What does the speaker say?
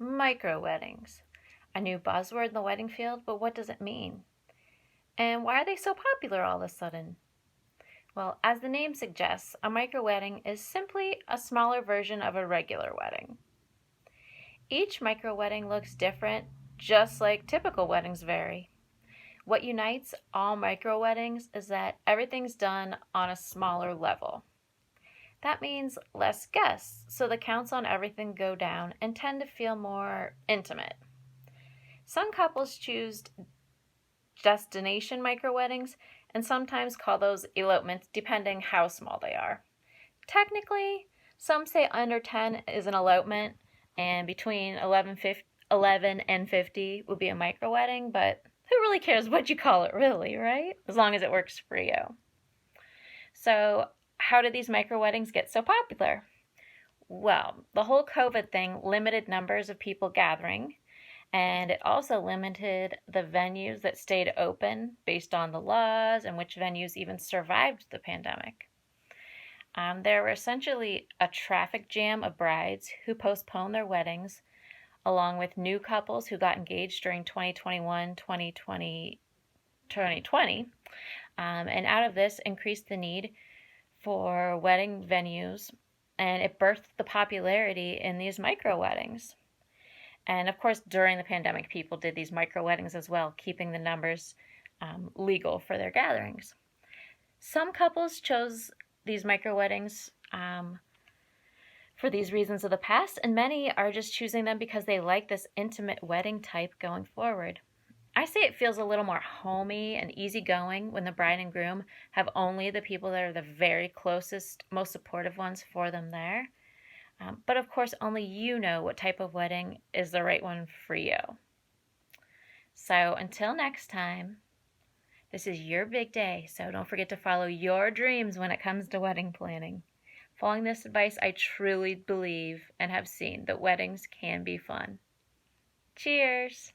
Micro weddings. A new buzzword in the wedding field, but what does it mean? And why are they so popular all of a sudden? Well, as the name suggests, a micro wedding is simply a smaller version of a regular wedding. Each micro wedding looks different, just like typical weddings vary. What unites all micro weddings is that everything's done on a smaller level. That means less guests, so the counts on everything go down and tend to feel more intimate. Some couples choose destination micro weddings and sometimes call those elopements depending how small they are. Technically, some say under 10 is an elopement and between 11 and 50 would be a micro wedding, but who really cares what you call it really, right? As long as it works for you. So, how did these micro weddings get so popular? Well, the whole COVID thing limited numbers of people gathering, and it also limited the venues that stayed open based on the laws and which venues even survived the pandemic. There were essentially a traffic jam of brides who postponed their weddings, along with new couples who got engaged during 2021, 2020. And out of this increased the need for wedding venues, and it birthed the popularity in these micro weddings. And of course, during the pandemic, people did these micro weddings as well, keeping the numbers legal for their gatherings. Some couples chose these micro weddings for these reasons of the past, and many are just choosing them because they like this intimate wedding type going forward. I say it feels a little more homey and easygoing when the bride and groom have only the people that are the very closest, most supportive ones for them there. But of course, only you know what type of wedding is the right one for you. So until next time, this is your big day, so don't forget to follow your dreams when it comes to wedding planning. Following this advice, I truly believe and have seen that weddings can be fun. Cheers!